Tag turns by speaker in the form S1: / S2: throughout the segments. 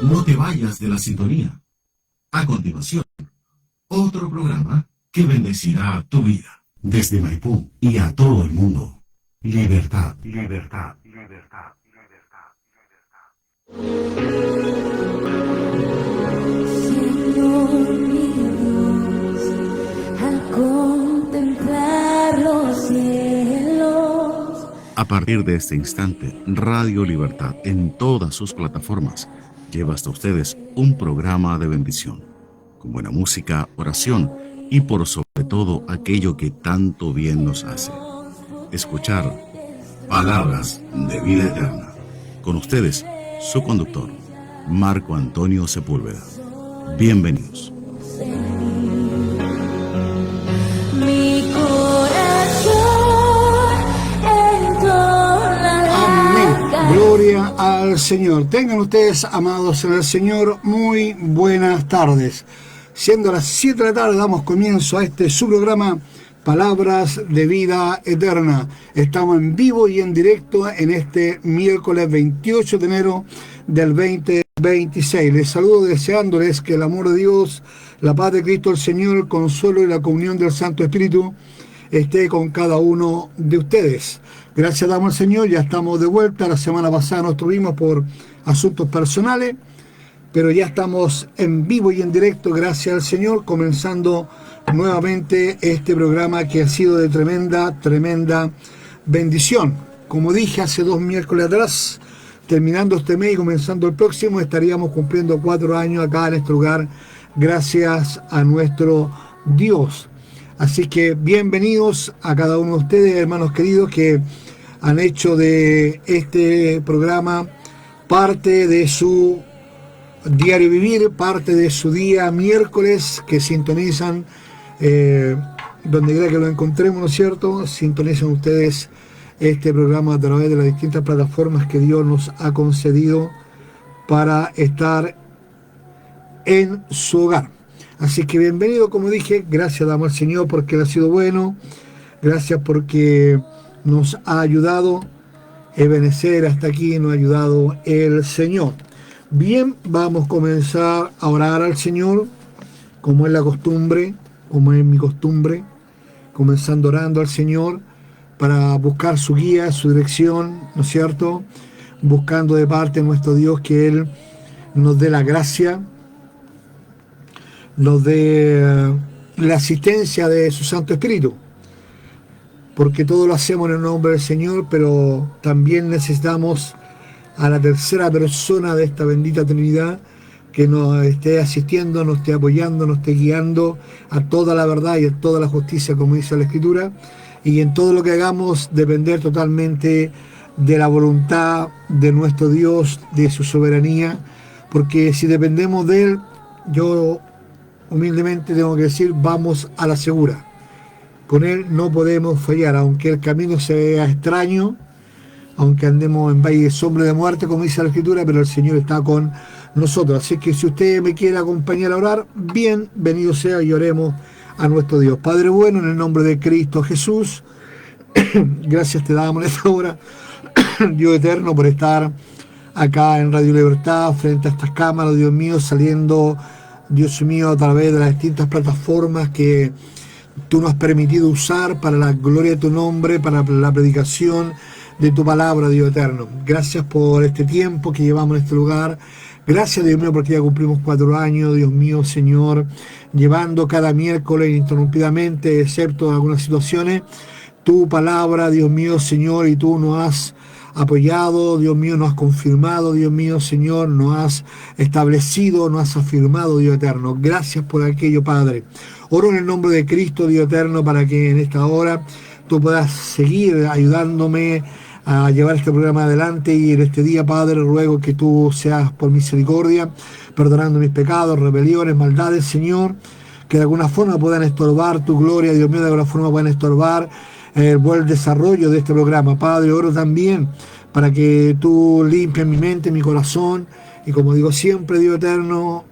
S1: No te vayas de la sintonía. A continuación, otro programa que bendecirá tu vida. Desde Maipú y a todo el mundo. Libertad, libertad, libertad, libertad,
S2: Señor mi Dios, al contemplar los cielos.
S3: A partir de este instante, Radio Libertad en todas sus plataformas lleva hasta ustedes un programa de bendición, con buena música, oración y por sobre todo aquello que tanto bien nos hace. Escuchar Palabras de Vida Eterna. Con ustedes, su conductor, Marco Antonio Sepúlveda. Bienvenidos.
S2: Mi corazón
S4: Amén. Gloria al Señor. Tengan ustedes, amados en el Señor, muy buenas tardes. Siendo las 7 de la tarde, damos comienzo a este su programa Palabras de Vida Eterna. Estamos en vivo y en directo en este miércoles 28 de enero del 2026. Les saludo deseándoles que el amor de Dios, la paz de Cristo el Señor, el consuelo y la comunión del Santo Espíritu esté con cada uno de ustedes. Gracias damos al Señor, ya estamos de vuelta. La semana pasada nos tuvimos por asuntos personales, pero ya estamos en vivo y en directo, gracias al Señor, comenzando nuevamente este programa que ha sido de tremenda bendición. Como dije hace 2 miércoles atrás, terminando este mes y comenzando el próximo, estaríamos cumpliendo 4 años acá en este lugar, gracias a nuestro Dios. Así que bienvenidos a cada uno de ustedes, hermanos queridos, que han hecho de este programa parte de su diario vivir, parte de su día miércoles, que sintonizan donde quiera que lo encontremos, ¿no es cierto? Sintonizan ustedes este programa a través de las distintas plataformas que Dios nos ha concedido para estar en su hogar. Así que bienvenido, como dije, gracias damos al Señor porque Él ha sido bueno, gracias porque nos ha ayudado, Ebenezer hasta aquí nos ha ayudado el Señor. Bien, vamos a comenzar a orar al Señor, como es la costumbre, como es mi costumbre, comenzando orando al Señor para buscar su guía, su dirección, ¿no es cierto? Buscando de parte de nuestro Dios que Él nos dé la gracia, nos dé la asistencia de su Santo Espíritu, porque todo lo hacemos en el nombre del Señor, pero también necesitamos a la tercera persona de esta bendita Trinidad que nos esté asistiendo, nos esté apoyando, nos esté guiando a toda la verdad y a toda la justicia, como dice la Escritura, y en todo lo que hagamos depender totalmente de la voluntad de nuestro Dios, de su soberanía, porque si dependemos de Él, yo humildemente tengo que decir, vamos a la segura. Con Él no podemos fallar, aunque el camino se vea extraño, aunque andemos en valle de sombra de muerte, como dice la Escritura, pero el Señor está con nosotros. Así que si usted me quiere acompañar a orar, bienvenido sea y oremos a nuestro Dios. Padre bueno, en el nombre de Cristo Jesús, gracias te damos en esta hora, Dios eterno, por estar acá en Radio Libertad, frente a estas cámaras, Dios mío, saliendo, Dios mío, a través de las distintas plataformas que tú nos has permitido usar para la gloria de tu nombre, para la predicación de tu palabra, Dios eterno. Gracias por este tiempo que llevamos en este lugar. Gracias, Dios mío, porque ya cumplimos 4 años, Dios mío, Señor, llevando cada miércoles ininterrumpidamente, excepto en algunas situaciones, tu palabra, Dios mío, Señor, y tú nos has apoyado, Dios mío, nos has confirmado, Dios mío, Señor, nos has establecido, nos has afirmado, Dios eterno. Gracias por aquello, Padre. Oro en el nombre de Cristo, Dios eterno, para que en esta hora tú puedas seguir ayudándome a llevar este programa adelante, y en este día, Padre, ruego que tú seas por misericordia, perdonando mis pecados, rebeliones, maldades, Señor, que de alguna forma puedan estorbar tu gloria, Dios mío, de alguna forma puedan estorbar el buen desarrollo de este programa. Padre, oro también para que tú limpies mi mente, mi corazón, y como digo siempre, Dios eterno,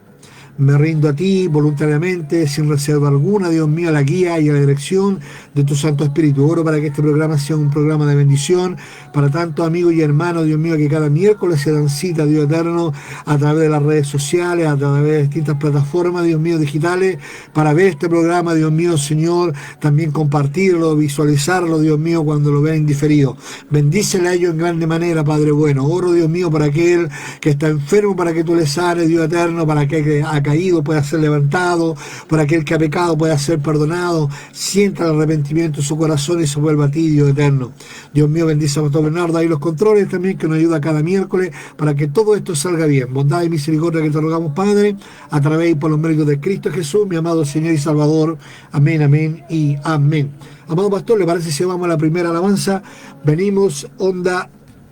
S4: Me rindo a ti voluntariamente, sin reserva alguna, Dios mío, a la guía y a la dirección de tu Santo Espíritu. Oro para que este programa sea un programa de bendición para tantos amigos y hermanos, Dios mío, que cada miércoles se dan cita, Dios eterno, a través de las redes sociales, a través de distintas plataformas, Dios mío, digitales, para ver este programa, Dios mío, Señor, también compartirlo, visualizarlo, Dios mío, cuando lo vean diferido. Bendícele a ellos en grande manera, Padre bueno. Oro, Dios mío, para aquel que está enfermo, para que tú le sanes, Dios eterno, para aquel que ha caído pueda ser levantado, para aquel que ha pecado pueda ser perdonado, sienta el arrepentimiento en su corazón y se vuelva a ti, Dios eterno. Dios mío, bendice a Pastor Bernardo, ahí los controles también, que nos ayuda cada miércoles para que todo esto salga bien. Bondad y misericordia que te rogamos, Padre, a través y por los méritos de Cristo Jesús, mi amado Señor y Salvador. Amén, amén y amén. Amado pastor, ¿le parece si vamos a la primera alabanza? Venimos onda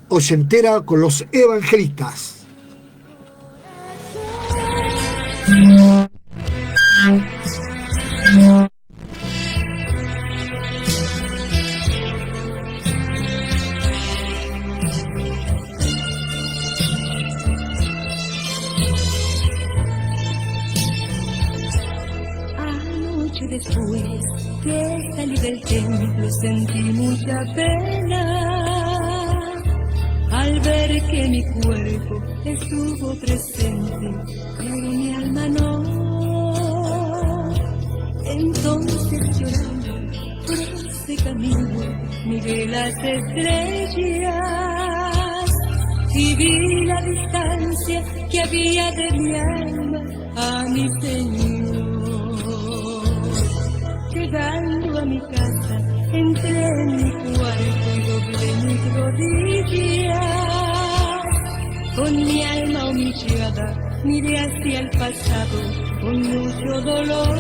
S4: ochentera con los evangelistas.
S2: Anoche después que salí del templo sentí mucha pena al ver que mi cuerpo estuvo presente, pero mi alma no. Entonces llorando por ese camino miré las estrellas y vi la distancia que había de mi alma a mi Señor. Llegando a mi casa, entré en mi cuarto y doblé mis rodillas. Con mi alma humillada, miré hacia el pasado con mucho dolor.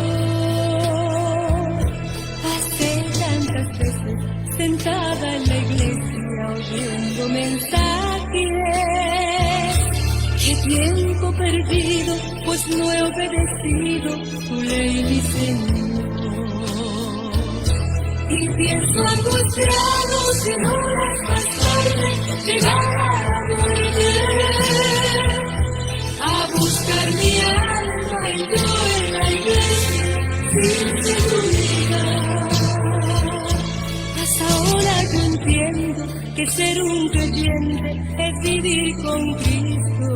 S2: Pasé tantas veces sentada en la iglesia oyendo mensajes. Qué tiempo perdido, pues no he obedecido tu ley, mi Señor. Y pienso angustiado si no horas más tarde llegará la muerte a buscar mi alma y yo en la iglesia sin seguridad. Mas ahora yo entiendo que ser un creyente es vivir con Cristo,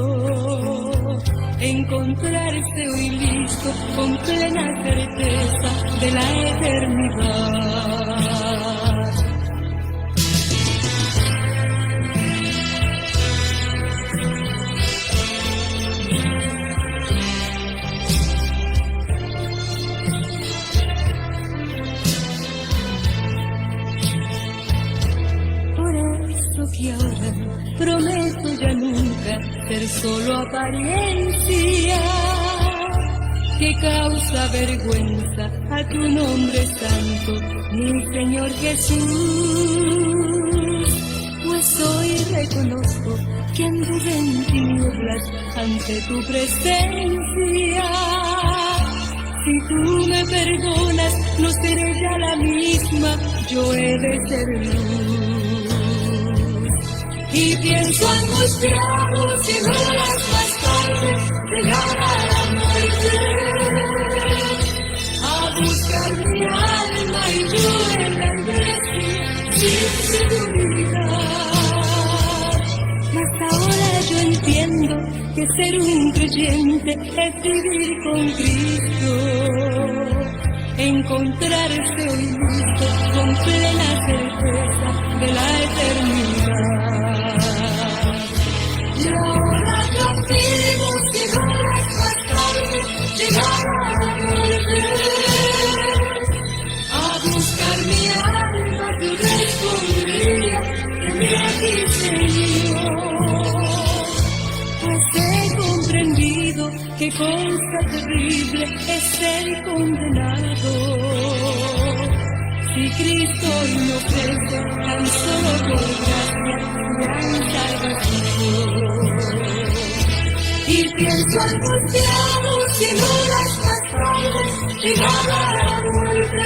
S2: encontrarse hoy listo con plena certeza de la eternidad. Por eso que ahora prometo ya nunca ser solo apariencia que causa vergüenza a tu nombre santo, mi Señor Jesús. Pues hoy reconozco que anduve en tinieblas ante tu presencia. Si tú me perdonas, no seré ya la misma, yo he de ser luz. Y pienso angustiado si no horas más tarde llegará la muerte a buscar mi alma y yo en la iglesia sin seguridad. Mas ahora yo entiendo que ser un creyente es vivir con Cristo, encontrarse hoy listo con plena certeza de la eternidad. Y ahora yo vivo que horas más tarde llegará la muerte a buscar mi alma, yo respondría que me aquí Señor. Pues he comprendido qué cosa terrible es ser condenado. Si Cristo me ofrece tan solo por gracia gran salvación. Y pienso angustiado si en horas más tarde llegará la muerte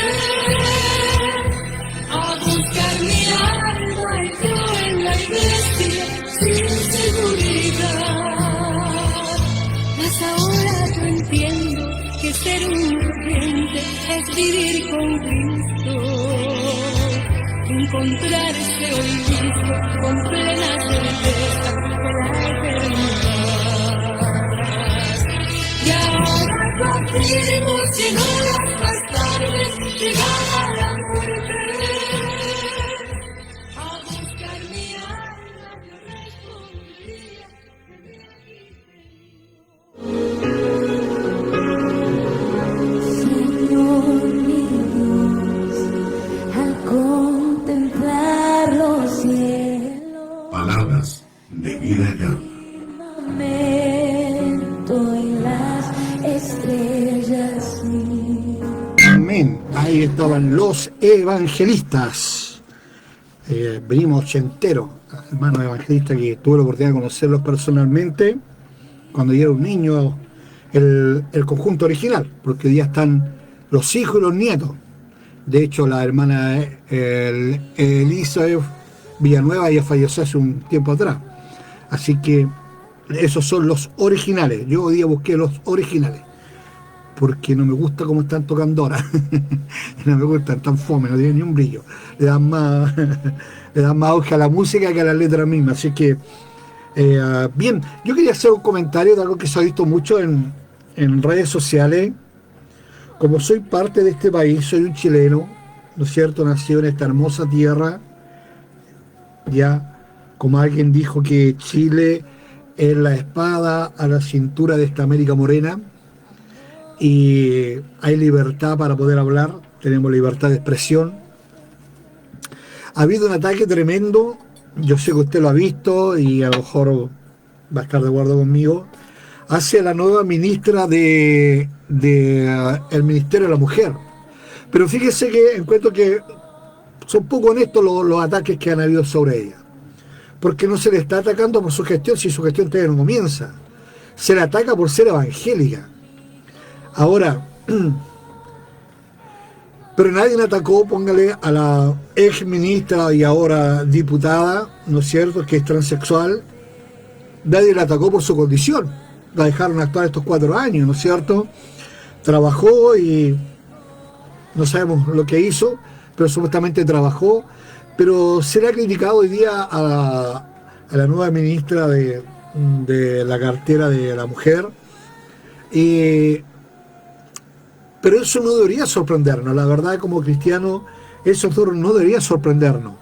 S2: a buscar mi alma y yo en la iglesia sin seguridad. Mas ahora yo entiendo que ser un creyente es vivir con Cristo, encontrarse hoy mismo con plena certeza de la eternidad. Y ahora confirmo, 100 horas más tarde, llegaba la muerte. A buscar mi alma yo respondía que me aquí
S5: Señor mi Dios, al contemplar los cielos,
S1: Palabras de vida eterna.
S5: firmamento y las estrellas sí.
S4: Amén. Ahí estaban los evangelistas. Venimos ochenteros, hermanos evangelistas que tuve la oportunidad de conocerlos personalmente cuando yo era un niño, el conjunto original, porque hoy día están los hijos y los nietos. De hecho, la hermana Elizabeth Villanueva ya falleció hace un tiempo atrás. Así que esos son los originales. Yo hoy día busqué los originales, porque no me gusta cómo están tocando ahora. No me gustan, tan fome, no tienen ni un brillo. Le dan más auge a la música que a las letras mismas. Así que, bien, yo quería hacer un comentario de algo que se ha visto mucho en redes sociales. Como soy parte de este país, soy un chileno, ¿no es cierto? Nacido en esta hermosa tierra. Ya, como alguien dijo que Chile es la espada a la cintura de esta América morena. Y hay libertad para poder hablar, tenemos libertad de expresión. Ha habido un ataque tremendo, yo sé que usted lo ha visto y a lo mejor va a estar de acuerdo conmigo, hacia la nueva ministra el Ministerio de la Mujer. Pero fíjese que encuentro que son poco honestos los ataques que han habido sobre ella, porque no se le está atacando por su gestión, si su gestión todavía no comienza, se le ataca por ser evangélica. Ahora, pero nadie le atacó, póngale, a la ex ministra y ahora diputada, ¿no es cierto?, que es transexual. Nadie la atacó por su condición, la dejaron actuar estos 4 años, ¿no es cierto? Trabajó y no sabemos lo que hizo, pero supuestamente trabajó. Pero se le ha criticado hoy día a la nueva ministra de la cartera de la mujer. Pero eso no debería sorprendernos, la verdad, como cristianos, eso no debería sorprendernos.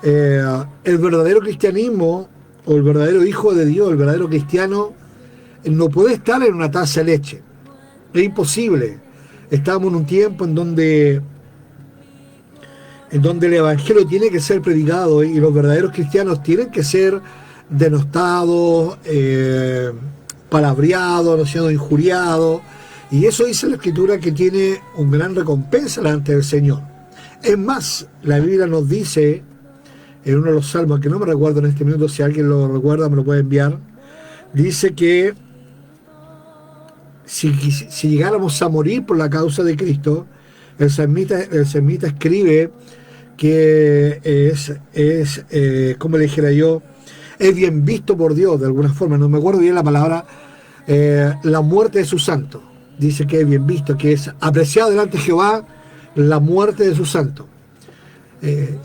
S4: El verdadero cristianismo, o el verdadero hijo de Dios, el verdadero cristiano, no puede estar en una taza de leche. Es imposible. Estamos en un tiempo en donde el evangelio tiene que ser predicado y los verdaderos cristianos tienen que ser denostados, palabreados, no siendo injuriados. Y eso dice la Escritura, que tiene una gran recompensa delante del Señor. Es más, la Biblia nos dice, en uno de los salmos, que no me recuerdo en este minuto, si alguien lo recuerda me lo puede enviar, dice que si llegáramos a morir por la causa de Cristo, el salmista escribe que es como le dijera yo, es bien visto por Dios, de alguna forma, no me acuerdo bien la palabra, la muerte de sus santos. Dice que es bien visto, que es apreciado delante de Jehová la muerte de sus santos.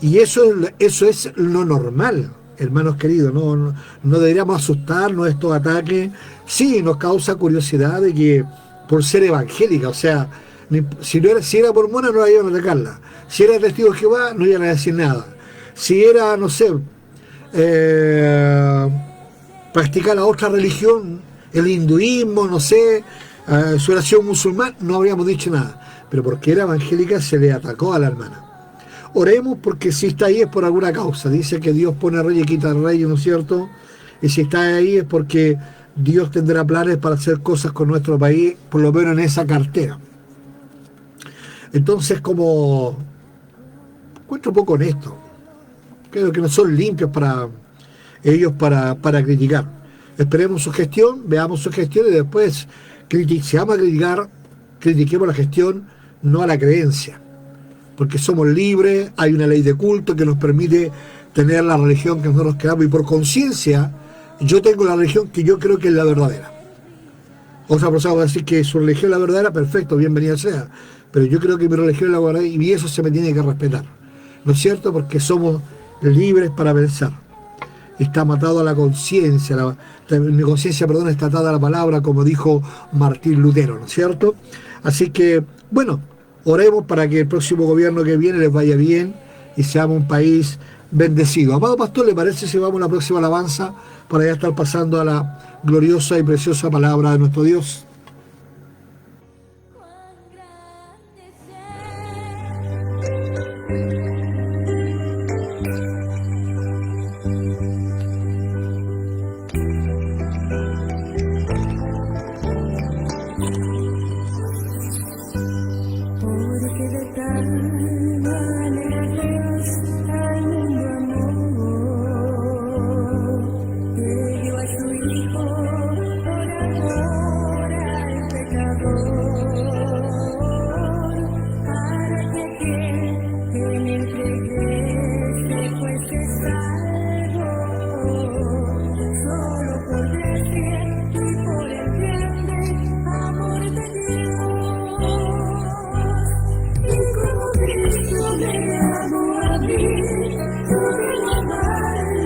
S4: Y eso es lo normal, hermanos queridos. No deberíamos asustarnos de estos ataques. Sí, nos causa curiosidad de que por ser evangélica, o sea, si era mormona no la iban a atacarla. Si era testigo de Jehová no iban a decir nada. Si era, no sé, practicar la otra religión, el hinduismo, no sé, su oración musulmán, no habríamos dicho nada. Pero porque era evangélica se le atacó a la hermana. Oremos, porque si está ahí es por alguna causa. Dice que Dios pone rey y quita rey, ¿no es cierto? Y si está ahí es porque Dios tendrá planes para hacer cosas con nuestro país, por lo menos en esa cartera. Entonces, como encuentro poco honesto, creo que no son limpios para ellos para criticar. Esperemos su gestión, veamos su gestión y después, si vamos a criticar, critiquemos la gestión, no a la creencia. Porque somos libres, hay una ley de culto que nos permite tener la religión que nosotros queramos, y por conciencia yo tengo la religión que yo creo que es la verdadera. Otra persona va a decir que su religión es la verdadera, perfecto, bienvenida sea. Pero yo creo que mi religión es la verdadera y eso se me tiene que respetar. ¿No es cierto? Porque somos libres para pensar. Está atado a la conciencia, mi conciencia, perdón, está atada a la palabra, como dijo Martín Lutero, ¿no es cierto? Así que, bueno, oremos para que el próximo gobierno que viene les vaya bien y seamos un país bendecido. Amado pastor, ¿le parece si vamos a la próxima alabanza para ya estar pasando a la gloriosa y preciosa palabra de nuestro Dios?
S5: Porque de tal manera Dios al mundo amó, que dio a su Hijo por amor al pecador, para que aquel que en él creyese fuese salvo, solo por gracia y por el grande amor de Dios. Y como Cristo me amó a mí, yo debo amarle.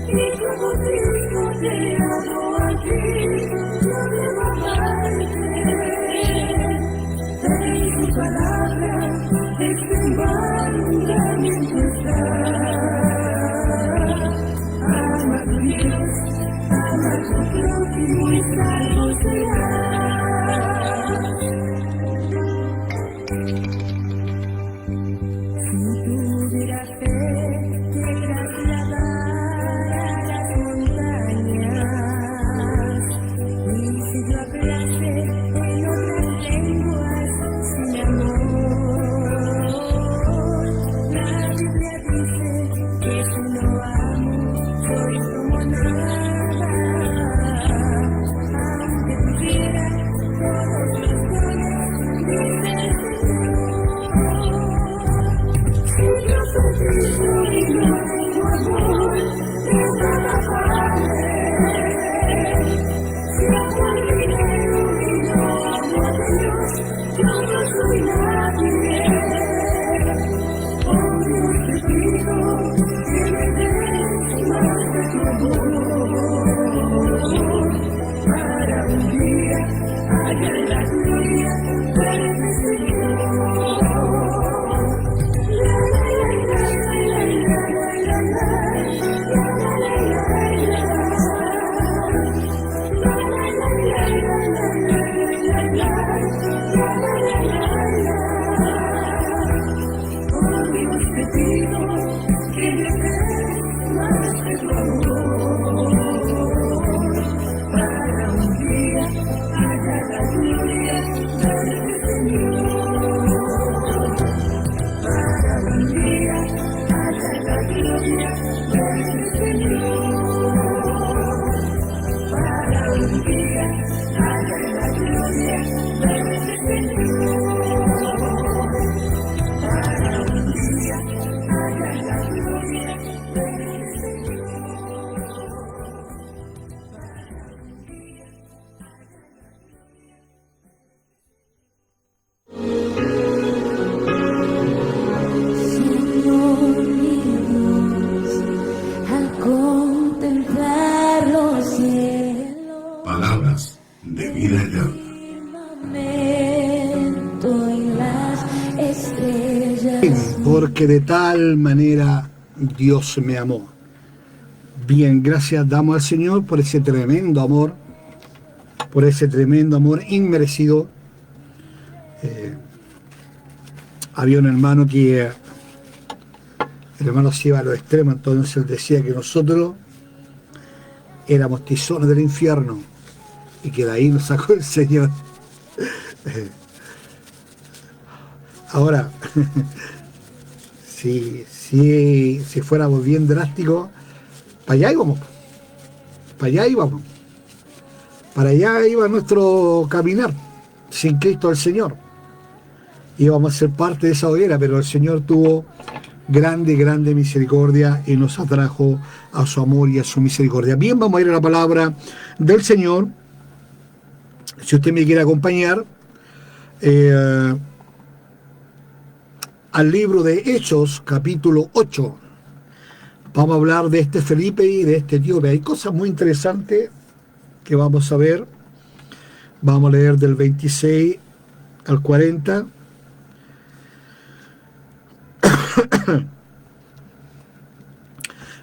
S5: Y como Cristo te amó a ti, yo debo amarte. En su palabra este mandamiento está. Ama a tu Dios, ama a tu prójimo y salvo serás. Si tuviera fe que trasladara las montañas, y si yo hablase en otras lenguas sin amor, la Biblia dice que si no amo soy como nada, aunque tuviera todos los dones, dice el Señor. Si yo soy Cristo y no tengo amor, de nada vale. Si amo al dinero y no amo a Dios, yo no soy nadie. Oh Dios, te pido que me des más de tu amor, para un día hallar la gloria de mi Señor.
S1: Palabras de vida eterna.
S4: Porque de tal manera Dios me amó. Bien, gracias damos al Señor por ese tremendo amor inmerecido. Había un hermano que el hermano se iba a los extremos, entonces él decía que nosotros éramos tizones del infierno y que de ahí nos sacó el Señor. Ahora, si fuéramos bien drásticos, para allá íbamos. Para allá iba nuestro caminar, sin Cristo el Señor. Íbamos a ser parte de esa hoguera, pero el Señor tuvo grande misericordia y nos atrajo a su amor y a su misericordia. Bien, vamos a ir a la palabra del Señor si usted me quiere acompañar, al libro de Hechos, capítulo 8. Vamos a hablar de este Felipe y de este etíope. Hay cosas muy interesantes que vamos a ver. Vamos a leer del 26 al 40.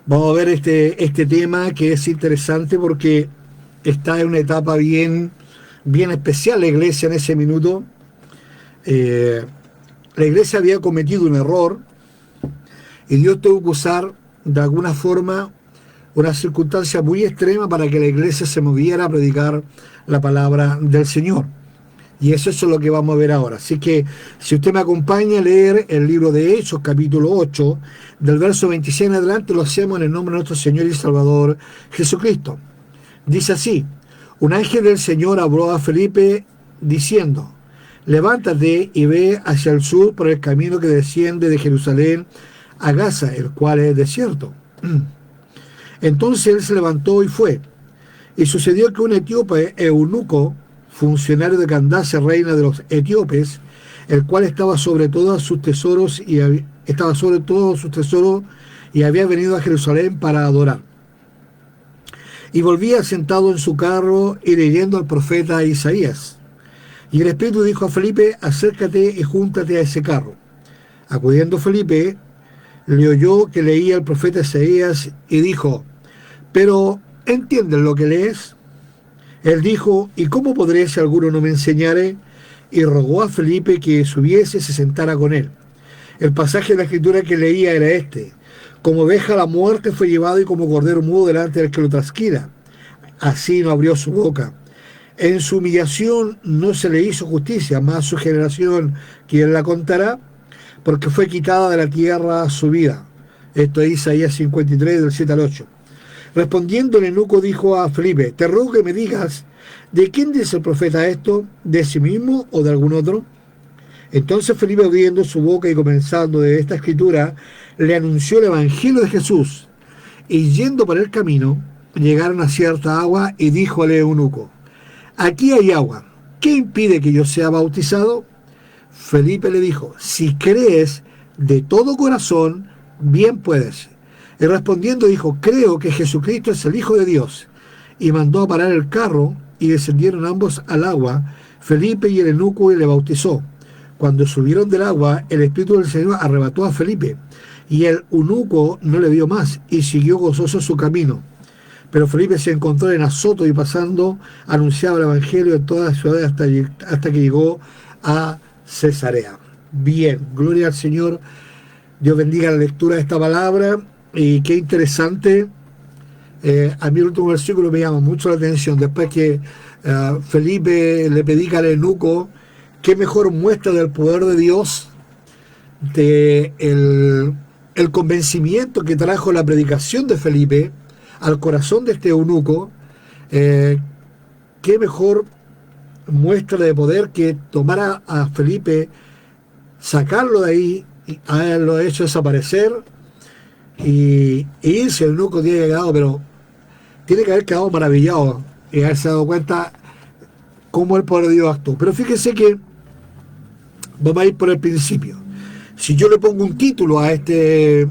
S4: Vamos a ver este tema que es interesante porque está en una etapa bien especial la iglesia en ese minuto. La iglesia había cometido un error y Dios tuvo que usar de alguna forma una circunstancia muy extrema para que la iglesia se moviera a predicar la palabra del Señor. Y eso es lo que vamos a ver ahora. Así que si usted me acompaña a leer el libro de Hechos, capítulo 8, del verso 26 en adelante, lo hacemos en el nombre de nuestro Señor y Salvador Jesucristo. Dice así: un ángel del Señor habló a Felipe diciendo: levántate y ve hacia el sur por el camino que desciende de Jerusalén a Gaza, el cual es desierto. Entonces él se levantó y fue. Y sucedió que un etíope eunuco, funcionario de Candace, reina de los etíopes, el cual estaba sobre todos sus tesoros y había venido a Jerusalén para adorar. Y volvía sentado en su carro y leyendo al profeta Isaías. Y el Espíritu dijo a Felipe: acércate y júntate a ese carro. Acudiendo Felipe, le oyó que leía el profeta Isaías y dijo: ¿pero entiendes lo que lees? Él dijo: ¿y cómo podré si alguno no me enseñare? Y rogó a Felipe que subiese y se sentara con él. El pasaje de la escritura que leía era este: como oveja a la muerte fue llevado y como cordero mudo delante del que lo trasquila. Así no abrió su boca. En su humillación no se le hizo justicia, más su generación, ¿quién la contará? Porque fue quitada de la tierra su vida. Esto es Isaías 53, del 7 al 8. Respondiendo el eunuco dijo a Felipe: te ruego que me digas, ¿de quién dice el profeta esto? ¿De sí mismo o de algún otro? Entonces Felipe, abriendo su boca y comenzando de esta escritura, le anunció el evangelio de Jesús. Y yendo por el camino, llegaron a cierta agua y dijo al eunuco: aquí hay agua, ¿qué impide que yo sea bautizado? Felipe le dijo: si crees de todo corazón, bien puedes. Y respondiendo dijo: creo que Jesucristo es el Hijo de Dios. Y mandó a parar el carro, y descendieron ambos al agua, Felipe y el eunuco, y le bautizó. Cuando subieron del agua, el Espíritu del Señor arrebató a Felipe, y el eunuco no le vio más, y siguió gozoso su camino. Pero Felipe se encontró en Azoto, y pasando anunciaba el evangelio en todas las ciudades hasta que llegó a Cesarea. Bien, gloria al Señor. Dios bendiga la lectura de esta palabra. Y qué interesante. A mí el último versículo me llama mucho la atención. Después que Felipe le predica al eunuco, qué mejor muestra del poder de Dios, de el convencimiento que trajo la predicación de Felipe al corazón de este eunuco. Qué mejor muestra de poder que tomar a Felipe, sacarlo de ahí, haberlo hecho desaparecer y irse. El eunuco tiene que haber quedado, pero tiene que haber quedado maravillado y haberse dado cuenta cómo el poder de Dios actuó. Pero fíjese que vamos a ir por el principio. Si yo le pongo un título a este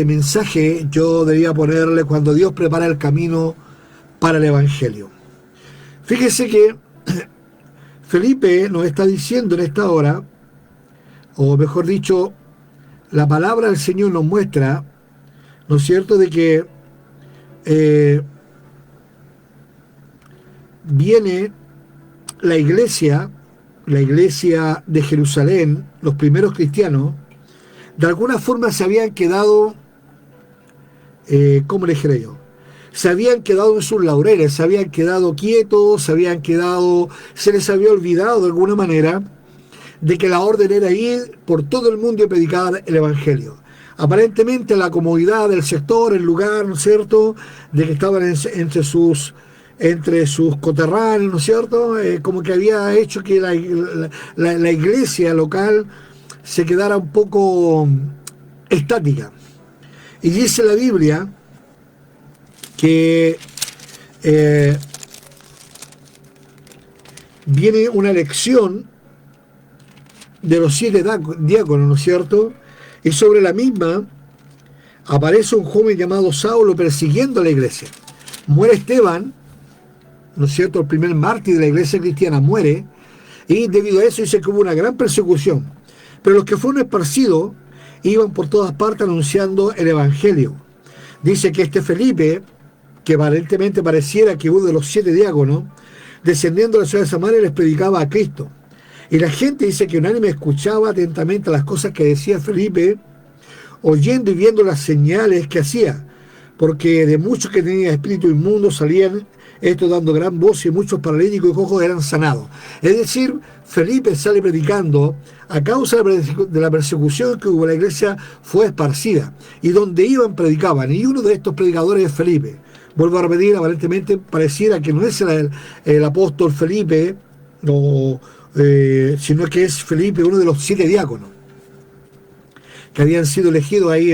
S4: mensaje, yo debería ponerle: cuando Dios prepara el camino para el Evangelio. Fíjese que Felipe nos está diciendo en esta hora, o mejor dicho, la palabra del Señor nos muestra, ¿no es cierto?, de que viene la iglesia de Jerusalén, los primeros cristianos, de alguna forma se habían quedado, ¿cómo le dijera yo? Se habían quedado en sus laureles, se habían quedado quietos, se les había olvidado de alguna manera de que la orden era ir por todo el mundo y predicar el Evangelio. Aparentemente la comodidad del sector, el lugar, ¿no es cierto?, de que estaban entre sus coterráneos, ¿no es cierto?, como que había hecho que la iglesia local se quedara un poco estática. Y dice la Biblia que viene una elección de los 7 diáconos, ¿no es cierto? Y sobre la misma aparece un joven llamado Saulo persiguiendo a la iglesia. Muere Esteban, ¿no es cierto? El primer mártir de la iglesia cristiana muere, y debido a eso dice que hubo una gran persecución. Pero los que fueron esparcidos iban por todas partes anunciando el evangelio. Dice que este Felipe, que aparentemente pareciera que uno de los 7 diáconos, descendiendo de la ciudad de Samaria, les predicaba a Cristo. Y la gente dice que unánime escuchaba atentamente las cosas que decía Felipe, oyendo y viendo las señales que hacía, porque de muchos que tenían espíritu inmundo salían estos dando gran voz, y muchos paralíticos y cojos eran sanados. Es decir, Felipe sale predicando a causa de la persecución que hubo. La iglesia fue esparcida, y donde iban predicaban, y uno de estos predicadores es Felipe. Vuelvo a repetir, aparentemente pareciera que no es el apóstol Felipe, sino que es Felipe, uno de los 7 diáconos que habían sido elegidos ahí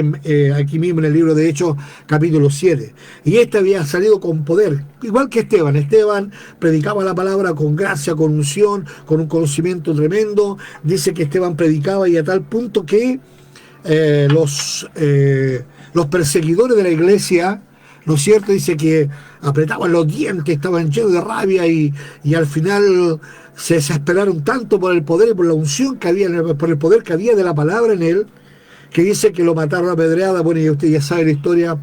S4: aquí mismo en el libro de Hechos, capítulo 7. Y este había salido con poder, igual que Esteban. Esteban predicaba la palabra con gracia, con unción, con un conocimiento tremendo. Dice que Esteban predicaba, y a tal punto que los perseguidores de la iglesia, ¿no es cierto?, dice que apretaban los dientes, estaban llenos de rabia, y al final se desesperaron tanto por el poder y por la unción que había, por el poder que había de la palabra en él, que dice que lo mataron a pedrada. Bueno, y usted ya sabe la historia,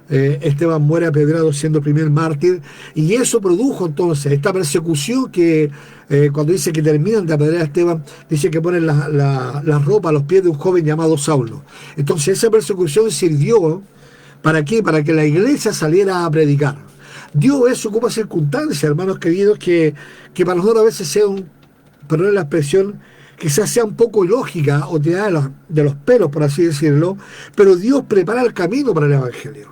S4: Esteban muere apedreado siendo el primer mártir, y eso produjo entonces esta persecución que cuando dice que terminan de apedrear a Esteban, dice que ponen la ropa a los pies de un joven llamado Saulo. Entonces esa persecución sirvió, ¿para qué? Para que la iglesia saliera a predicar. Dios eso ocupa circunstancias, hermanos queridos, que para nosotros a veces sea perdón la expresión, quizás sea un poco ilógica o te da de los pelos, por así decirlo, pero Dios prepara el camino para el evangelio.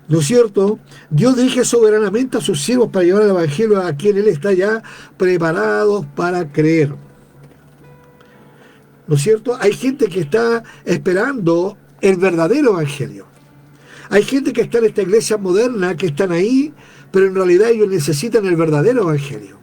S4: ¿No es cierto? Dios dirige soberanamente a sus siervos para llevar el evangelio a quien Él está ya preparados para creer. ¿No es cierto? Hay gente que está esperando el verdadero evangelio. Hay gente que está en esta iglesia moderna, que están ahí, pero en realidad ellos necesitan el verdadero evangelio.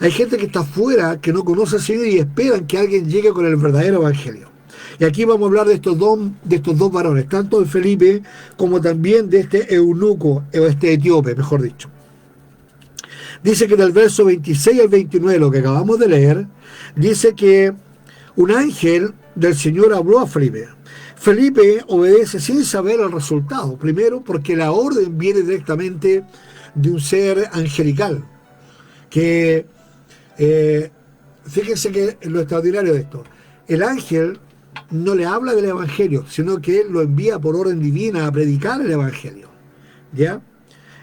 S4: Hay gente que está afuera, que no conoce al Señor, y esperan que alguien llegue con el verdadero evangelio. Y aquí vamos a hablar de estos dos varones, tanto de Felipe como también de este eunuco, o este etíope, mejor dicho. Dice que en el verso 26 al 29, lo que acabamos de leer, dice que un ángel del Señor habló a Felipe. Felipe obedece sin saber el resultado. Primero, porque la orden viene directamente de un ser angelical. Que, fíjense que lo extraordinario de esto, el ángel no le habla del evangelio, sino que él lo envía por orden divina a predicar el evangelio. ¿Ya?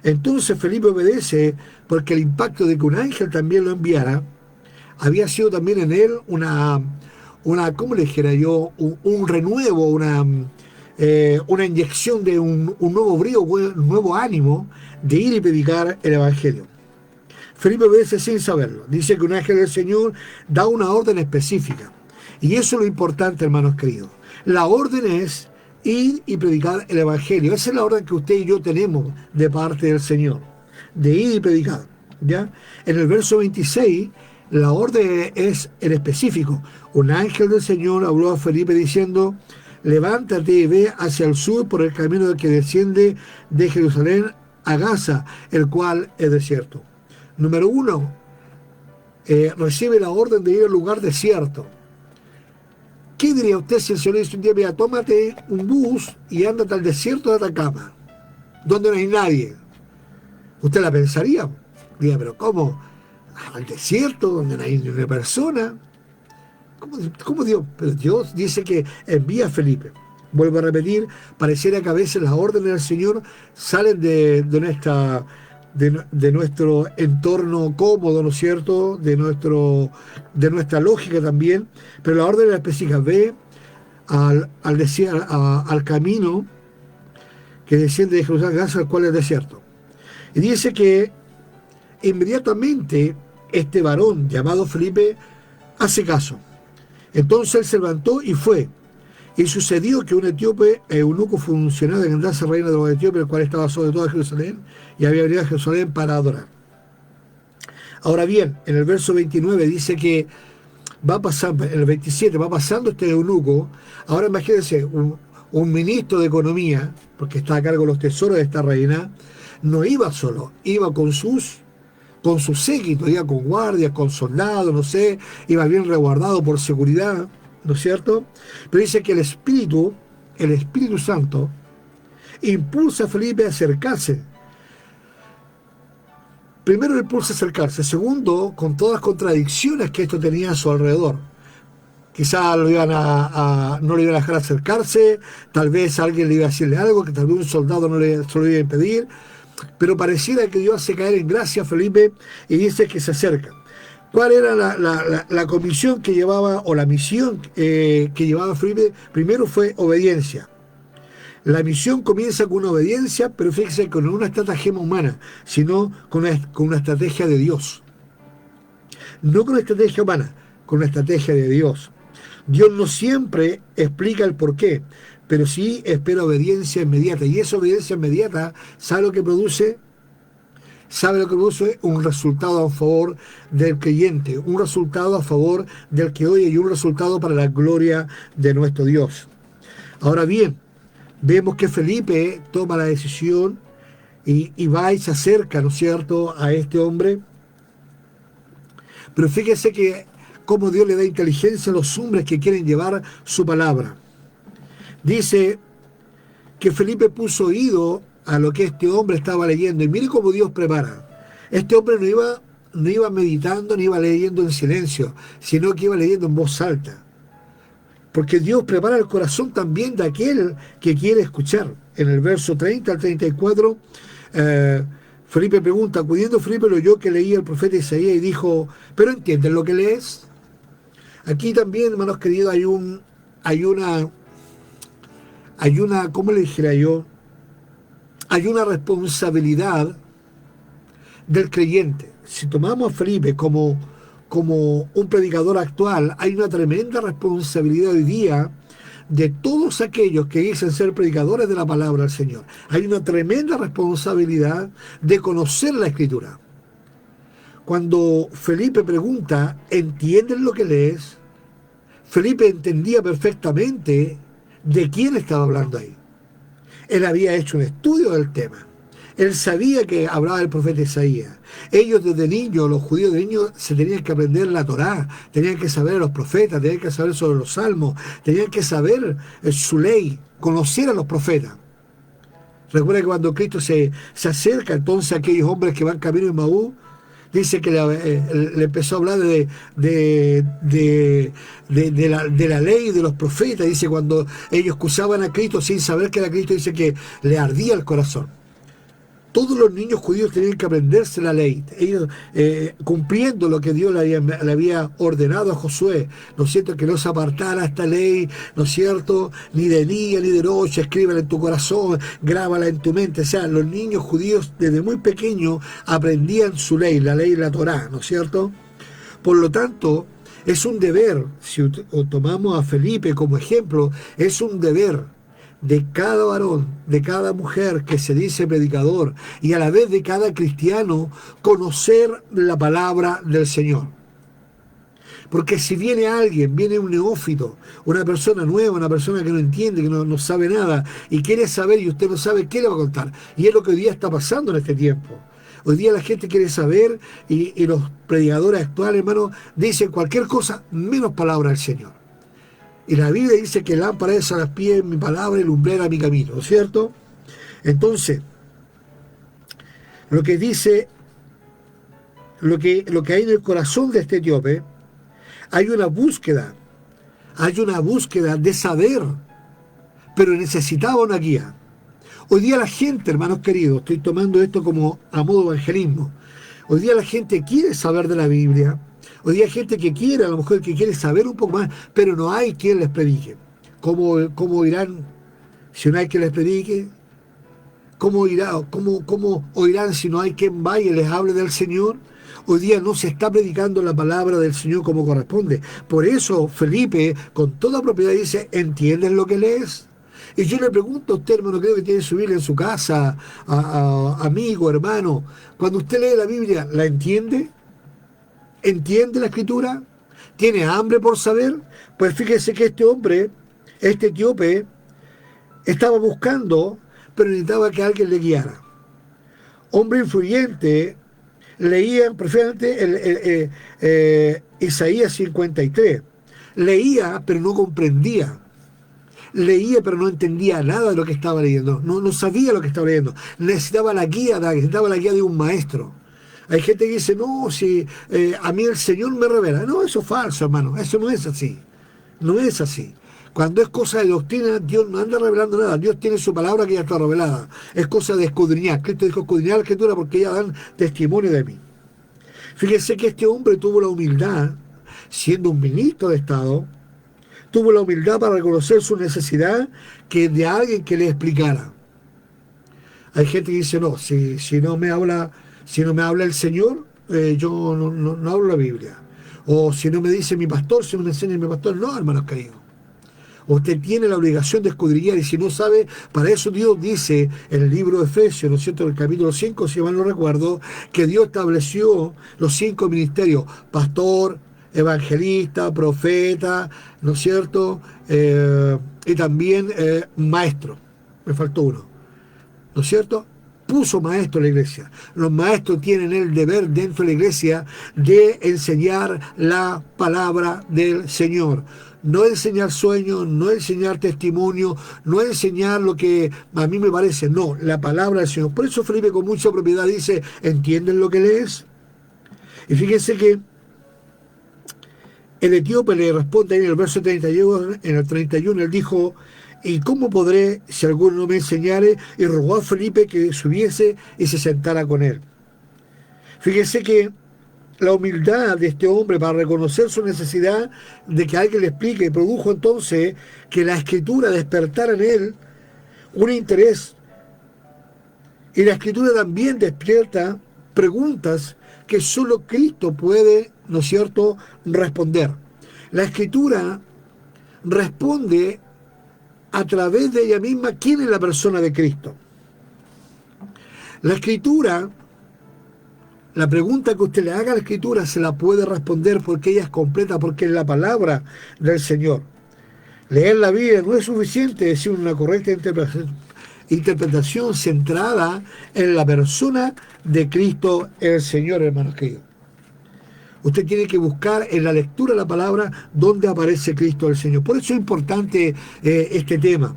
S4: Entonces Felipe obedece, porque el impacto de que un ángel también lo enviara había sido también en él una ¿cómo le dijera yo? Un renuevo, una inyección de un nuevo brío, un nuevo ánimo de ir y predicar el evangelio. Felipe obedece sin saberlo. Dice que un ángel del Señor da una orden específica. Y eso es lo importante, hermanos queridos. La orden es ir y predicar el evangelio. Esa es la orden que usted y yo tenemos de parte del Señor, de ir y predicar. ¿Ya? En el verso 26, la orden es en específico. Un ángel del Señor habló a Felipe diciendo: levántate y ve hacia el sur por el camino que desciende de Jerusalén a Gaza, el cual es desierto. Número 1, recibe la orden de ir al lugar desierto. ¿Qué diría usted si el Señor dice un día: mira, tómate un bus y ándate al desierto de Atacama, donde no hay nadie? Usted la pensaría. Diría, pero ¿cómo? ¿Al desierto donde no hay ni una persona? ¿Cómo Dios? Pero Dios dice que envía a Felipe. Vuelvo a repetir, pareciera que a veces las órdenes del Señor salen de nuestro entorno cómodo, ¿no es cierto? De nuestra lógica también, pero la orden específica: ve al camino que desciende de Jerusalén a Gaza, al cual es desierto. Y dice que inmediatamente este varón llamado Felipe hace caso. Entonces él se levantó y fue. Y sucedió que un etíope, eunuco funcionario de Candace, reina de los etíopes, el cual estaba sobre toda Jerusalén, y había venido a Jerusalén para adorar. Ahora bien, en el verso 29 dice que va pasando, en el 27 va pasando este eunuco. Ahora imagínense, un ministro de economía, porque está a cargo de los tesoros de esta reina, no iba solo, iba con su séquito, iba con guardias, con soldados, no sé, iba bien resguardado por seguridad, ¿no es cierto? Pero dice que el Espíritu Santo, impulsa a Felipe a acercarse. Primero le impulsa a acercarse, segundo, con todas las contradicciones que esto tenía a su alrededor. Quizás no le iban a dejar acercarse, tal vez alguien le iba a decirle algo, que tal vez un soldado se lo iba a impedir, pero pareciera que Dios hace caer en gracia a Felipe y dice que se acerca. ¿Cuál era la comisión que llevaba, o la misión que llevaba Felipe? Primero fue obediencia. La misión comienza con una obediencia, pero fíjese, con una estratagema humana, sino con una estrategia de Dios. No con una estrategia humana, con una estrategia de Dios. Dios no siempre explica el porqué, pero sí espera obediencia inmediata. Y esa obediencia inmediata, ¿sabe lo que produce? ¿Sabe lo que produce? Un resultado a favor del creyente, un resultado a favor del que oye y un resultado para la gloria de nuestro Dios. Ahora bien, vemos que Felipe toma la decisión y va y se acerca, ¿no es cierto?, a este hombre. Pero fíjese que cómo Dios le da inteligencia a los hombres que quieren llevar su palabra. Dice que Felipe puso oído a lo que este hombre estaba leyendo. Y mire cómo Dios prepara. Este hombre no iba meditando, ni iba leyendo en silencio, sino que iba leyendo en voz alta. Porque Dios prepara el corazón también de aquel que quiere escuchar. En el verso 30 al 34, Felipe pregunta, acudiendo Felipe lo oyó que leía el profeta Isaías y dijo, ¿pero entienden lo que lees? Aquí también, hermanos queridos, hay una, ¿cómo le dijera yo? Hay una responsabilidad del creyente. Si tomamos a Felipe como un predicador actual, hay una tremenda responsabilidad hoy día de todos aquellos que dicen ser predicadores de la palabra del Señor. Hay una tremenda responsabilidad de conocer la Escritura. Cuando Felipe pregunta, ¿entienden lo que lees? Felipe entendía perfectamente de quién estaba hablando ahí. Él había hecho un estudio del tema. Él sabía que hablaba del profeta Isaías. Ellos desde niños, los judíos de niños, se tenían que aprender la Torá, tenían que saber a los profetas, tenían que saber sobre los salmos, tenían que saber su ley, conocer a los profetas. Recuerda que cuando Cristo se acerca entonces a aquellos hombres que van camino en Maús, dice que le empezó a hablar de la ley y de los profetas. Dice, cuando ellos acusaban a Cristo sin saber que era Cristo, dice que le ardía el corazón. Todos los niños judíos tenían que aprenderse la ley, ellos cumpliendo lo que Dios le había ordenado a Josué, ¿no es cierto?, que no se apartara esta ley, ¿no es cierto?, ni de día ni de noche, escríbela en tu corazón, grábala en tu mente. O sea, los niños judíos desde muy pequeños aprendían su ley, la ley, la Torá, ¿no es cierto? Por lo tanto, es un deber, si tomamos a Felipe como ejemplo, es un deber de cada varón, de cada mujer que se dice predicador y a la vez de cada cristiano, conocer la palabra del Señor. Porque si viene alguien, viene un neófito, una persona nueva, una persona que no entiende, que no sabe nada y quiere saber y usted no sabe, ¿qué le va a contar? Y es lo que hoy día está pasando en este tiempo. Hoy día la gente quiere saber y los predicadores actuales, hermano, dicen cualquier cosa menos palabra del Señor. Y la Biblia dice que lámpara es a los pies mi palabra y lumbrera mi camino, ¿no es cierto? Entonces, lo que dice, lo que hay en el corazón de este etíope, hay una búsqueda de saber, pero necesitaba una guía. Hoy día la gente, hermanos queridos, estoy tomando esto como a modo evangelismo, hoy día la gente quiere saber de la Biblia. Hoy día hay gente que quiere, a lo mejor que quiere saber un poco más, pero no hay quien les predique. ¿Cómo irán si no hay quien les predique? ¿Cómo oirán si no hay quien vaya y les hable del Señor? Hoy día no se está predicando la palabra del Señor como corresponde. Por eso Felipe, con toda propiedad, dice, ¿entiendes lo que lees? Y yo le pregunto a usted, hermano, creo que tiene su Biblia en su casa, amigo, hermano, cuando usted lee la Biblia, ¿la entiende? ¿Entiende la escritura? ¿Tiene hambre por saber? Pues fíjese que este hombre, este etíope, estaba buscando, pero necesitaba que alguien le guiara. Hombre influyente, leía preferentemente Isaías 53. Leía, pero no comprendía. Leía, pero no entendía nada de lo que estaba leyendo. No sabía lo que estaba leyendo. Necesitaba la guía de un maestro. Hay gente que dice, no, si a mí el Señor me revela. No, eso es falso, hermano. Eso no es así. No es así. Cuando es cosa de doctrina, Dios no anda revelando nada. Dios tiene su palabra que ya está revelada. Es cosa de escudriñar. Cristo dijo, escudriñar la escritura porque ellas dan testimonio de mí. Fíjense que este hombre tuvo la humildad, siendo un ministro de Estado, tuvo la humildad para reconocer su necesidad que de alguien que le explicara. Hay gente que dice, no, si no me habla el Señor, yo no hablo la Biblia. O si no me dice mi pastor, si no me enseña mi pastor. No, hermanos queridos. Usted tiene la obligación de escudriñar, y si no sabe, para eso Dios dice en el libro de Efesios, ¿no es cierto?, en el capítulo 5, si mal no recuerdo, que Dios estableció los 5 ministerios: pastor, evangelista, profeta, ¿no es cierto?, y también maestro. Me faltó uno, ¿no es cierto? Puso maestro en la iglesia. Los maestros tienen el deber dentro de la iglesia de enseñar la palabra del Señor. No enseñar sueños, no enseñar testimonio, no enseñar lo que a mí me parece, no, la palabra del Señor. Por eso Felipe con mucha propiedad dice, ¿entienden lo que lees? Y fíjense que el etíope le responde en el verso 31, él dijo, ¿y cómo podré si alguno no me enseñare? Y rogó a Felipe que subiese y se sentara con él. Fíjense que la humildad de este hombre para reconocer su necesidad de que alguien le explique produjo entonces que la escritura despertara en él un interés. Y la escritura también despierta preguntas que solo Cristo puede, ¿no es cierto?, responder. La escritura responde a través de ella misma quién es la persona de Cristo. La escritura, la pregunta que usted le haga a la escritura se la puede responder porque ella es completa, porque es la palabra del Señor. Leer la Biblia no es suficiente, decir una correcta interpretación centrada en la persona de Cristo el Señor, hermanos queridos. Usted tiene que buscar en la lectura de la palabra dónde aparece Cristo el Señor. Por eso es importante este tema.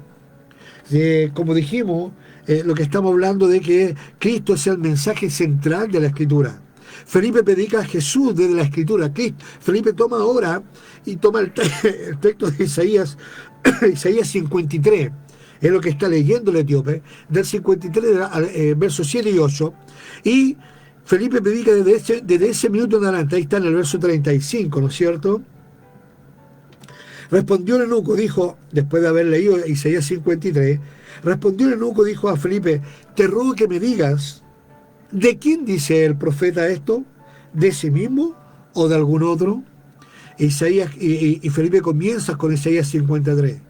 S4: Como dijimos, lo que estamos hablando de que Cristo es el mensaje central de la Escritura. Felipe predica a Jesús desde la Escritura. Felipe toma ahora y toma el texto de Isaías 53. Es lo que está leyendo el etíope, del 53 versos 7 y 8. Y Felipe predica desde ese minuto en adelante. Ahí está en el verso 35, ¿no es cierto? Respondió el eunuco, dijo, después de haber leído Isaías 53, respondió el eunuco, dijo a Felipe, te ruego que me digas, ¿de quién dice el profeta esto? ¿De sí mismo o de algún otro? Y Felipe comienza con Isaías 53.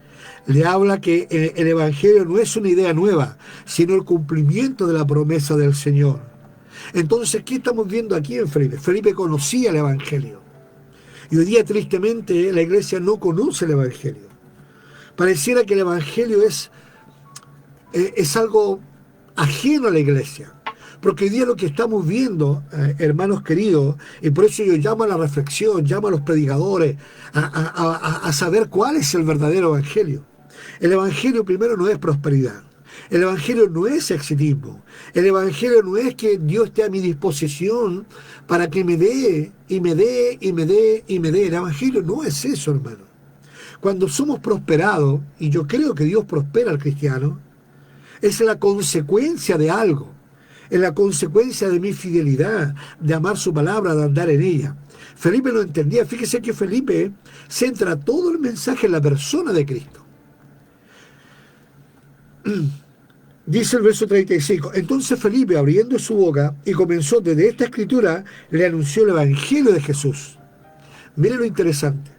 S4: Le habla que el Evangelio no es una idea nueva, sino el cumplimiento de la promesa del Señor. Entonces, ¿qué estamos viendo aquí en Felipe? Felipe conocía el Evangelio. Y hoy día, tristemente, la iglesia no conoce el Evangelio. Pareciera que el Evangelio es algo ajeno a la iglesia. Porque hoy día lo que estamos viendo, hermanos queridos, y por eso yo llamo a la reflexión, llamo a los predicadores a saber cuál es el verdadero Evangelio. El Evangelio primero no es prosperidad. El Evangelio no es exitismo. El Evangelio no es que Dios esté a mi disposición para que me dé, y me dé, y me dé, y me dé. El Evangelio no es eso, hermano. Cuando somos prosperados, y yo creo que Dios prospera al cristiano, es la consecuencia de algo. Es la consecuencia de mi fidelidad, de amar su palabra, de andar en ella. Felipe lo entendía. Fíjese que Felipe centra todo el mensaje en la persona de Cristo. Dice el verso 35, entonces Felipe, abriendo su boca y comenzó desde esta escritura, le anunció el Evangelio de Jesús. Miren lo interesante.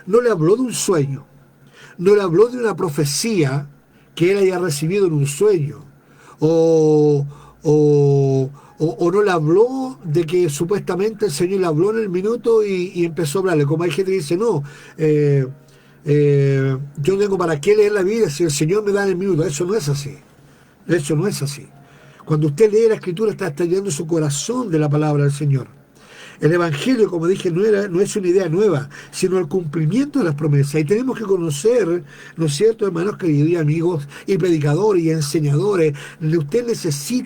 S4: No le habló de un sueño, no le habló de una profecía que él haya recibido en un sueño, o o no le habló de que supuestamente el Señor le habló en el minuto y empezó a hablarle. Como hay gente que dice, no, yo no tengo para qué leer la Biblia si el Señor me da en el minuto. Eso no es así. Eso no es así. Cuando usted lee la Escritura está llenando su corazón de la palabra del Señor. El Evangelio, como dije, no es una idea nueva, sino el cumplimiento de las promesas. Y tenemos que conocer, ¿no es cierto, hermanos queridos y amigos, y predicadores y enseñadores? Usted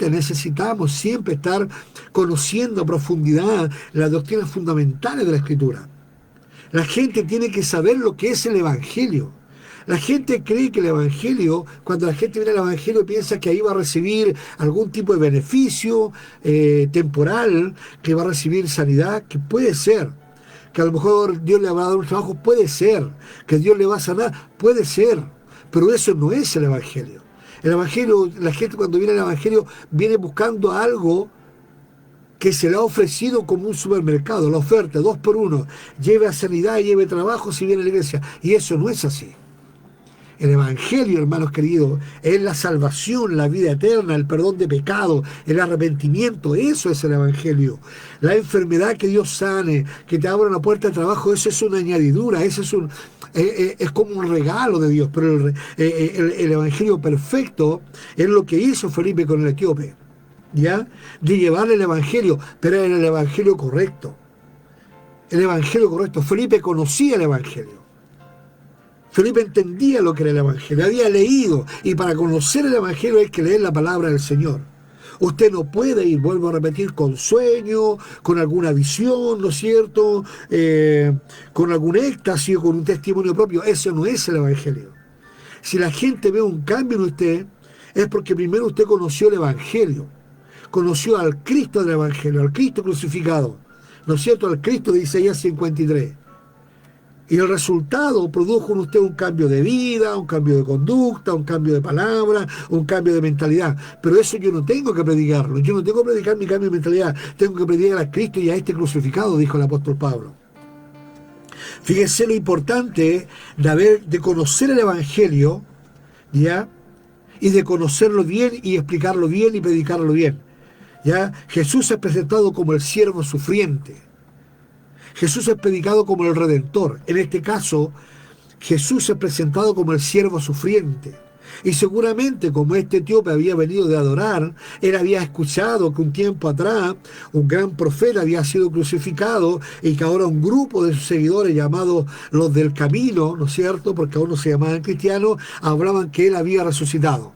S4: necesitamos siempre estar conociendo a profundidad las doctrinas fundamentales de la Escritura. La gente tiene que saber lo que es el Evangelio. La gente cree que el Evangelio, cuando la gente viene al Evangelio, piensa que ahí va a recibir algún tipo de beneficio temporal, que va a recibir sanidad, que puede ser. Que a lo mejor Dios le va a dar un trabajo, puede ser. Que Dios le va a sanar, puede ser. Pero eso no es el Evangelio. El Evangelio, la gente cuando viene al Evangelio, viene buscando algo que se le ha ofrecido como un supermercado, la oferta, 2 por 1, lleve a sanidad, lleve trabajo si viene a la iglesia. Y eso no es así. El Evangelio, hermanos queridos, es la salvación, la vida eterna, el perdón de pecado, el arrepentimiento. Eso es el Evangelio. La enfermedad que Dios sane, que te abra una puerta de trabajo, eso es una añadidura, eso es como un regalo de Dios. Pero el Evangelio perfecto es lo que hizo Felipe con el etíope, ¿ya? De llevarle el Evangelio, pero era el Evangelio correcto. El Evangelio correcto. Felipe conocía el Evangelio. Felipe entendía lo que era el Evangelio, había leído, y para conocer el Evangelio hay que leer la palabra del Señor. Usted no puede ir, vuelvo a repetir, con sueño, con alguna visión, ¿no es cierto? Con algún éxtasis o con un testimonio propio. Eso no es el Evangelio. Si la gente ve un cambio en usted, es porque primero usted conoció el Evangelio, conoció al Cristo del Evangelio, al Cristo crucificado, ¿no es cierto? Al Cristo de Isaías 53. Y el resultado produjo en usted un cambio de vida, un cambio de conducta, un cambio de palabra, un cambio de mentalidad. Pero eso yo no tengo que predicarlo. Yo no tengo que predicar mi cambio de mentalidad. Tengo que predicar a Cristo y a este crucificado, dijo el apóstol Pablo. Fíjense lo importante de conocer el Evangelio, ¿ya? Y de conocerlo bien y explicarlo bien y predicarlo bien, ¿ya? Jesús es presentado como el siervo sufriente. Jesús es predicado como el Redentor. En este caso, Jesús es presentado como el siervo sufriente. Y seguramente, como este etíope había venido de adorar, él había escuchado que un tiempo atrás un gran profeta había sido crucificado y que ahora un grupo de sus seguidores, llamados los del camino, ¿no es cierto?, porque aún no se llamaban cristianos, hablaban que él había resucitado.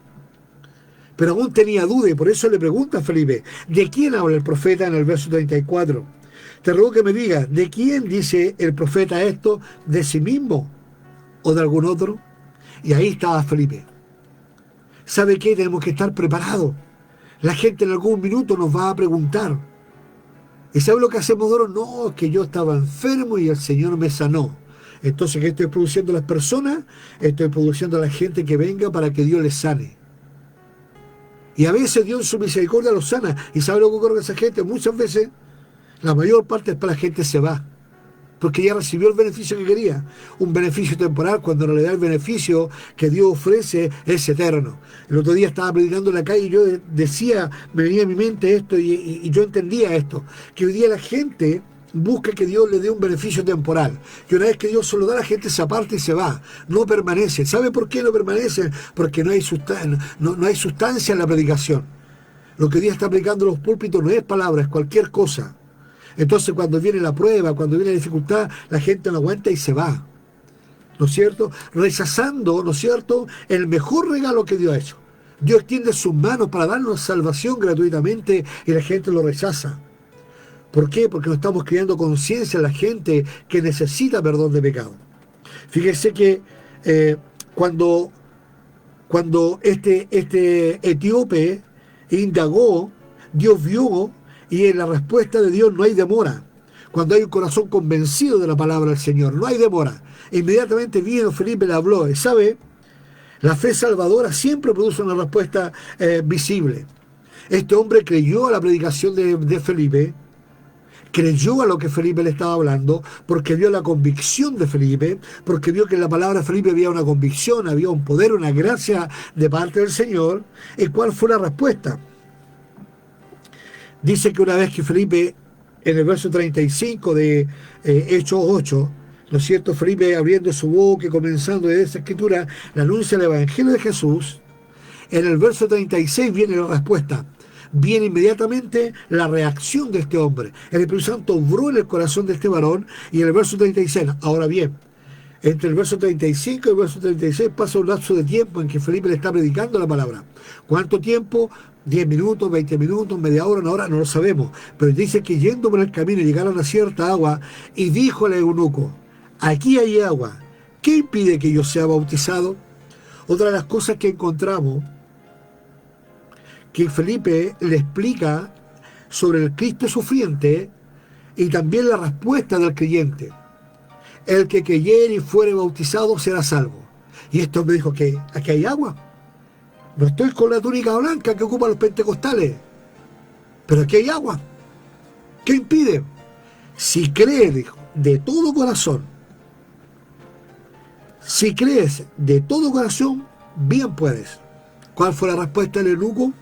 S4: Pero aún tenía duda y por eso le pregunta a Felipe, ¿de quién habla el profeta en el verso 34? Te ruego que me digas, ¿de quién dice el profeta esto? ¿De sí mismo o de algún otro? Y ahí estaba Felipe. ¿Sabe qué? Tenemos que estar preparados. La gente en algún minuto nos va a preguntar. ¿Y sabe lo que hacemos ahora? No, que yo estaba enfermo y el Señor me sanó. Entonces, ¿qué estoy produciendo a las personas? Estoy produciendo a la gente que venga para que Dios les sane. Y a veces Dios en su misericordia los sana. ¿Y sabe lo que ocurre con esa gente? Muchas veces, la mayor parte es para la gente se va, porque ya recibió el beneficio que quería, un beneficio temporal, cuando en realidad el beneficio que Dios ofrece es eterno. El otro día estaba predicando en la calle y yo decía, me venía a mi mente esto y yo entendía esto, que hoy día la gente busca que Dios le dé un beneficio temporal, que una vez que Dios se lo da, la gente se aparta y se va, no permanece. ¿Sabe por qué no permanece? Porque no hay sustancia en la predicación. Lo que Dios está predicando en los púlpitos no es palabra, es cualquier cosa. Entonces cuando viene la prueba, cuando viene la dificultad, la gente no aguanta y se va, ¿no es cierto? Rechazando, ¿no es cierto?, el mejor regalo que Dios ha hecho. Dios extiende sus manos para darnos salvación gratuitamente y la gente lo rechaza. ¿Por qué? Porque no estamos creando conciencia en la gente que necesita perdón de pecado. Fíjese que cuando este etíope indagó, Dios vio. Y en la respuesta de Dios no hay demora. Cuando hay un corazón convencido de la palabra del Señor, no hay demora. Inmediatamente vino Felipe, le habló. Y sabe, la fe salvadora siempre produce una respuesta visible. Este hombre creyó a la predicación de Felipe, creyó a lo que Felipe le estaba hablando, porque vio la convicción de Felipe, porque vio que en la palabra de Felipe había una convicción, había un poder, una gracia de parte del Señor. ¿Y cuál fue la respuesta? Dice que una vez que Felipe, en el verso 35 de Hechos 8, ¿no es cierto? Felipe abriendo su boca y comenzando de esa escritura, le anuncia el Evangelio de Jesús. En el verso 36 viene la respuesta. Viene inmediatamente la reacción de este hombre. El Espíritu Santo obró en el corazón de este varón, y en el verso 36, ahora bien, entre el verso 35 y el verso 36 pasa un lapso de tiempo en que Felipe le está predicando la palabra. ¿Cuánto tiempo? 10 minutos, 20 minutos, media hora, una hora, no lo sabemos. Pero dice que yendo por el camino llegaron a cierta agua, y dijo al eunuco: aquí hay agua, ¿qué impide que yo sea bautizado? Otra de las cosas que encontramos, que Felipe le explica sobre el Cristo sufriente y también la respuesta del creyente. El que creyere y fuere bautizado será salvo. Y esto me dijo que aquí hay agua. No estoy con la túnica blanca que ocupan los pentecostales, pero aquí hay agua. ¿Qué impide? Si crees, dijo, de todo corazón, si crees de todo corazón, bien puedes. ¿Cuál fue la respuesta del eunuco?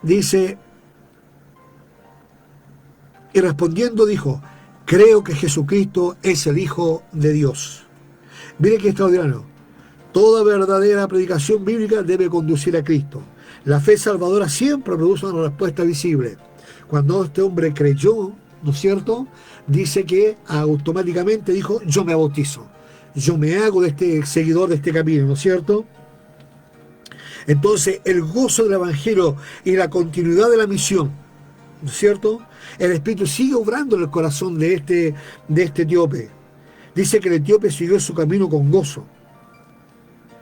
S4: Dice, y respondiendo dijo: creo que Jesucristo es el Hijo de Dios. Mire qué extraordinario. Toda verdadera predicación bíblica debe conducir a Cristo. La fe salvadora siempre produce una respuesta visible. Cuando este hombre creyó, ¿no es cierto?, dice que automáticamente dijo: yo me bautizo, yo me hago de este seguidor de este camino, ¿no es cierto? Entonces el gozo del Evangelio y la continuidad de la misión, ¿no es cierto? El Espíritu sigue obrando en el corazón de este etíope. Dice que el etíope siguió su camino con gozo.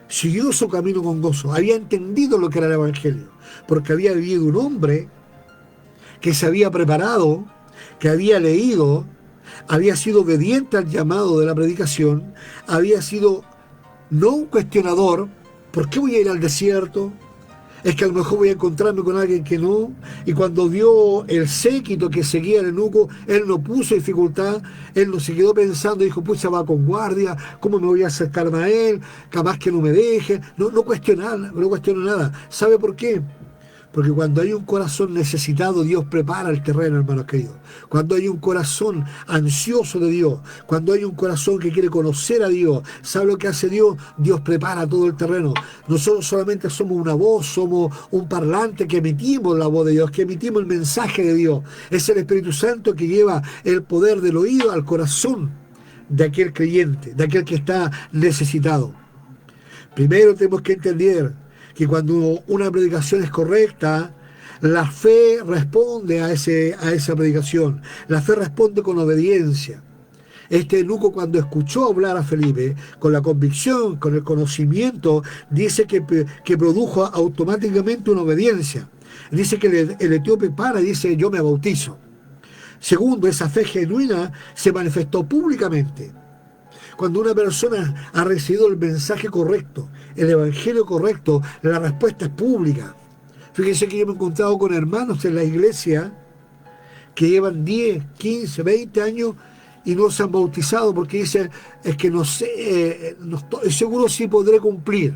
S4: Siguió su camino con gozo. Había entendido lo que era el Evangelio, porque había vivido un hombre que se había preparado, que había leído, había sido obediente al llamado de la predicación, había sido no un cuestionador. ¿Por qué voy a ir al desierto? Es que a lo mejor voy a encontrarme con alguien que no. Y cuando vio el séquito que seguía al eunuco, él no puso dificultad, él no se quedó pensando, dijo: pucha, va con guardia, ¿cómo me voy a acercarme a él? Capaz que no me deje. No cuestionó nada. ¿Sabe por qué? Porque cuando hay un corazón necesitado, Dios prepara el terreno, hermanos queridos. Cuando hay un corazón ansioso de Dios, cuando hay un corazón que quiere conocer a Dios, ¿sabe lo que hace Dios? Dios prepara todo el terreno. Nosotros solamente somos una voz, somos un parlante que emitimos la voz de Dios, que emitimos el mensaje de Dios. Es el Espíritu Santo que lleva el poder del oído al corazón de aquel creyente, de aquel que está necesitado. Primero tenemos que entender que cuando una predicación es correcta, la fe responde a esa predicación. La fe responde con obediencia. Este eunuco, cuando escuchó hablar a Felipe, con la convicción, con el conocimiento, dice que produjo automáticamente una obediencia. Dice que el etíope para y dice: yo me bautizo. Segundo, esa fe genuina se manifestó públicamente. Cuando una persona ha recibido el mensaje correcto, el evangelio correcto, la respuesta es pública. Fíjense que yo me he encontrado con hermanos en la iglesia que llevan 10, 15, 20 años y no se han bautizado porque dicen: es que no sé, no estoy seguro si podré cumplir.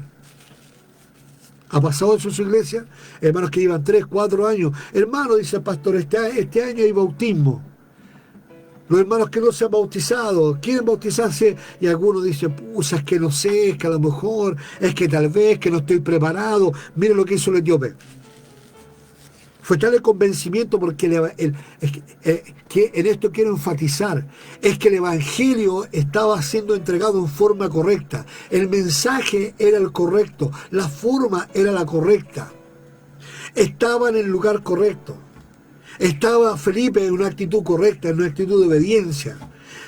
S4: ¿Ha pasado eso en su iglesia? Hermanos que llevan 3, 4 años. Hermano, dice el pastor, este año hay bautismo. Los hermanos que no se han bautizado quieren bautizarse y algunos dicen: pucha, es que no sé, es que a lo mejor, es que tal vez, que no estoy preparado. Miren lo que hizo el etíope. Fue tal el convencimiento, porque que en esto quiero enfatizar, es que el evangelio estaba siendo entregado en forma correcta. El mensaje era el correcto, la forma era la correcta. Estaba en el lugar correcto. Estaba Felipe en una actitud correcta, en una actitud de obediencia.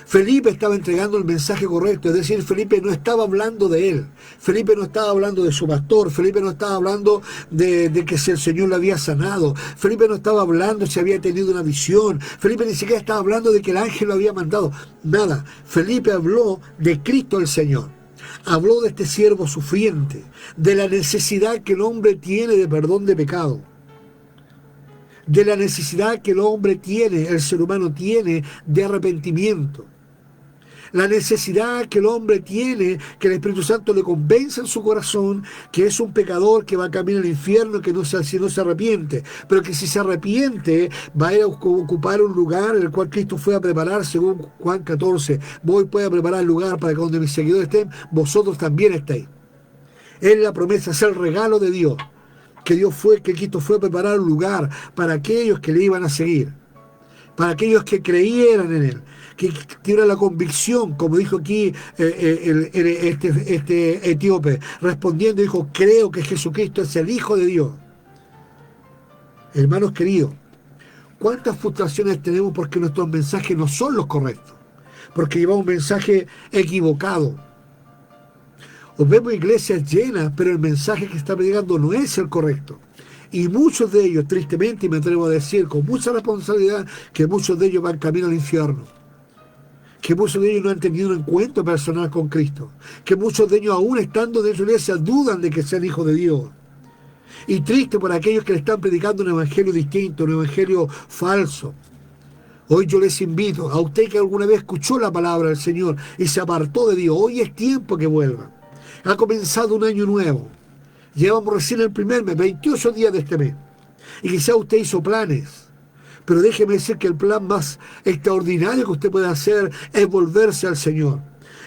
S4: Felipe estaba entregando el mensaje correcto, es decir, Felipe no estaba hablando de él. Felipe no estaba hablando de su pastor. Felipe no estaba hablando de que si el Señor lo había sanado. Felipe no estaba hablando si había tenido una visión. Felipe ni siquiera estaba hablando de que el ángel lo había mandado. Nada. Felipe habló de Cristo el Señor. Habló de este siervo sufriente, de la necesidad que el hombre tiene de perdón de pecado, de la necesidad que el hombre tiene, el ser humano tiene, de arrepentimiento. La necesidad que el hombre tiene, que el Espíritu Santo le convenza en su corazón, que es un pecador que va camino al infierno, que si no se arrepiente, pero que si se arrepiente va a ir a ocupar un lugar en el cual Cristo fue a preparar, según Juan 14. Voy pues a preparar el lugar para que donde mis seguidores estén, vosotros también estéis. Es la promesa, es el regalo de Dios, que Cristo fue a preparar un lugar para aquellos que le iban a seguir, para aquellos que creyeran en Él, que tuvieran la convicción, como dijo aquí este etíope, respondiendo, dijo, creo que Jesucristo es el Hijo de Dios. Hermanos queridos, ¿cuántas frustraciones tenemos porque nuestros mensajes no son los correctos? Porque llevamos un mensaje equivocado. O vemos iglesias llenas, pero el mensaje que está predicando no es el correcto. Y muchos de ellos, tristemente, y me atrevo a decir con mucha responsabilidad, que muchos de ellos van camino al infierno. Que muchos de ellos no han tenido un encuentro personal con Cristo. Que muchos de ellos, aún estando dentro de la iglesia, dudan de que sean hijos de Dios. Y triste por aquellos que le están predicando un evangelio distinto, un evangelio falso. Hoy yo les invito a usted que alguna vez escuchó la palabra del Señor y se apartó de Dios. Hoy es tiempo que vuelva. Ha comenzado un año nuevo. Llevamos recién el primer mes, 28 días de este mes. Y quizá usted hizo planes. Pero déjeme decir que el plan más extraordinario que usted puede hacer es volverse al Señor.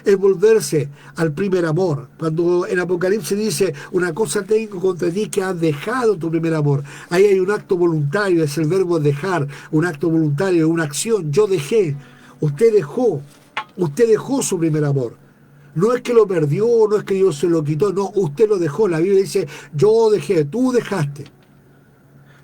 S4: Es volverse al primer amor. Cuando en Apocalipsis dice, una cosa tengo contra ti, que has dejado tu primer amor. Ahí hay un acto voluntario, es el verbo dejar. Un acto voluntario, una acción. Yo dejé. Usted dejó su primer amor. No es que lo perdió, no es que Dios se lo quitó, no, usted lo dejó. La Biblia dice, yo dejé, tú dejaste.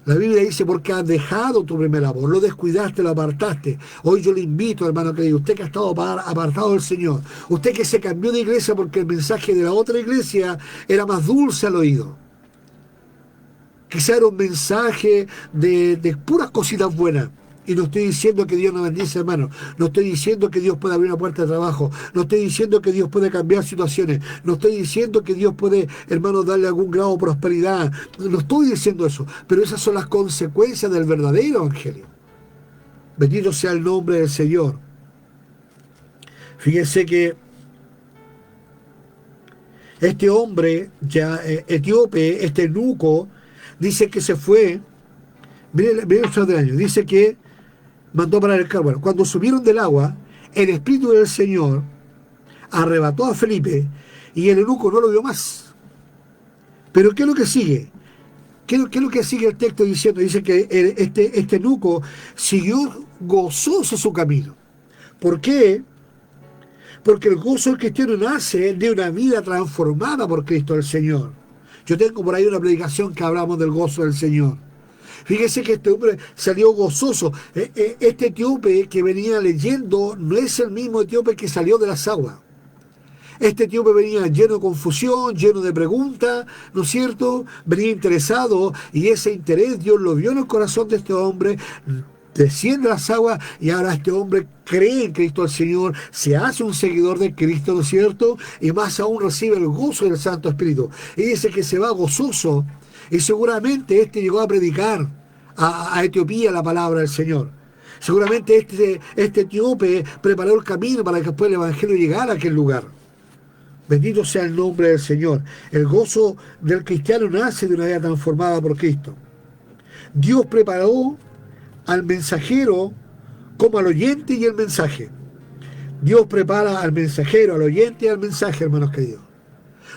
S4: La Biblia dice, porque has dejado tu primer amor, lo descuidaste, lo apartaste. Hoy yo le invito, hermano querido, usted que ha estado apartado del Señor, usted que se cambió de iglesia porque el mensaje de la otra iglesia era más dulce al oído. Quizá era un mensaje de puras cositas buenas. Y no estoy diciendo que Dios no bendice, hermano. No estoy diciendo que Dios puede abrir una puerta de trabajo. No estoy diciendo que Dios puede cambiar situaciones. No estoy diciendo que Dios puede, hermano, darle algún grado de prosperidad. No estoy diciendo eso. Pero esas son las consecuencias del verdadero evangelio. Bendito sea el nombre del Señor. Fíjense que este hombre ya etíope, este eunuco, dice que se fue. Miren el año. Dice que mandó parar el carro. Bueno, cuando subieron del agua, el Espíritu del Señor arrebató a Felipe y el eunuco no lo vio más. Pero ¿qué es lo que sigue? ¿Qué es lo que sigue el texto diciendo? Dice que este eunuco siguió gozoso su camino. ¿Por qué? Porque el gozo del cristiano nace de una vida transformada por Cristo el Señor. Yo tengo por ahí una predicación que hablamos del gozo del Señor. Fíjese que este hombre salió gozoso. Este etíope que venía leyendo no es el mismo etíope que salió de las aguas. Este etíope venía lleno de confusión, lleno de preguntas, ¿no es cierto? Venía interesado y ese interés Dios lo vio en el corazón de este hombre. Desciende a las aguas y ahora este hombre cree en Cristo el Señor, se hace un seguidor de Cristo, ¿no es cierto? Y más aún recibe el gozo del Santo Espíritu. Y dice que se va gozoso. Y seguramente llegó a predicar a Etiopía la palabra del Señor. Seguramente este etíope preparó el camino para que después el Evangelio llegara a aquel lugar. Bendito sea el nombre del Señor. El gozo del cristiano nace de una vida transformada por Cristo. Dios preparó al mensajero como al oyente y el mensaje. Dios prepara al mensajero, al oyente y al mensaje, hermanos queridos.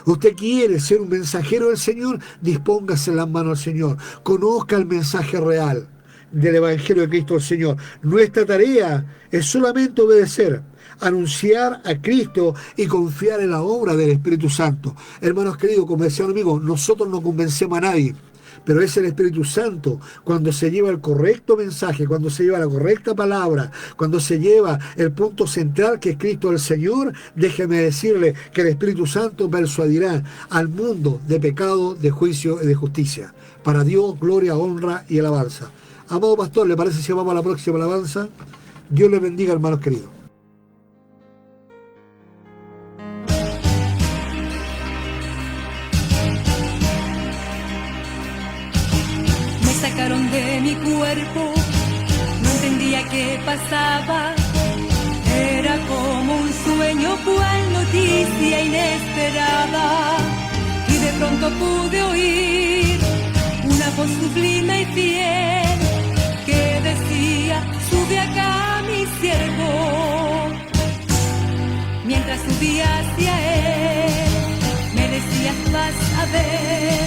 S4: Usted quiere ser un mensajero del Señor, dispóngase en las manos del Señor. Conozca el mensaje real del Evangelio de Cristo el Señor. Nuestra tarea es solamente obedecer, anunciar a Cristo y confiar en la obra del Espíritu Santo. Hermanos queridos, como decía un amigo, nosotros no convencemos a nadie. Pero es el Espíritu Santo cuando se lleva el correcto mensaje, cuando se lleva la correcta palabra, cuando se lleva el punto central que es Cristo el Señor. Déjeme decirle que el Espíritu Santo persuadirá al mundo de pecado, de juicio y de justicia. Para Dios, gloria, honra y alabanza. Amado pastor, ¿le parece si vamos a la próxima alabanza? Dios le bendiga, hermanos queridos.
S2: Sacaron de mi cuerpo, no entendía qué pasaba, era como un sueño. cual noticia inesperada, y de pronto pude oír una voz sublime y fiel que decía: sube acá mi siervo. Mientras subía hacia él, me decía: vas a ver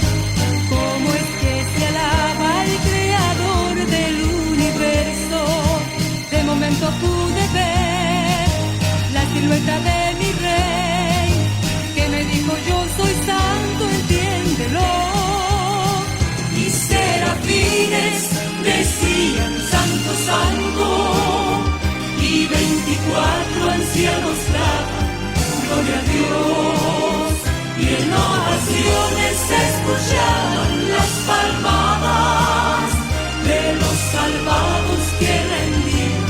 S2: cómo es que se alaba al creador del universo. De momento pude ver la silueta de mi rey, que me dijo: yo soy santo, entiéndelo. Y serafines decían: santo, santo, y 24 ancianos daban gloria a Dios, y en ovaciones se escuchaban las palmadas de los salvados que rendían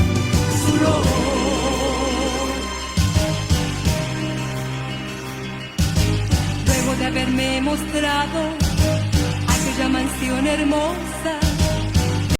S2: su olor. Luego de haberme mostrado aquella mansión hermosa,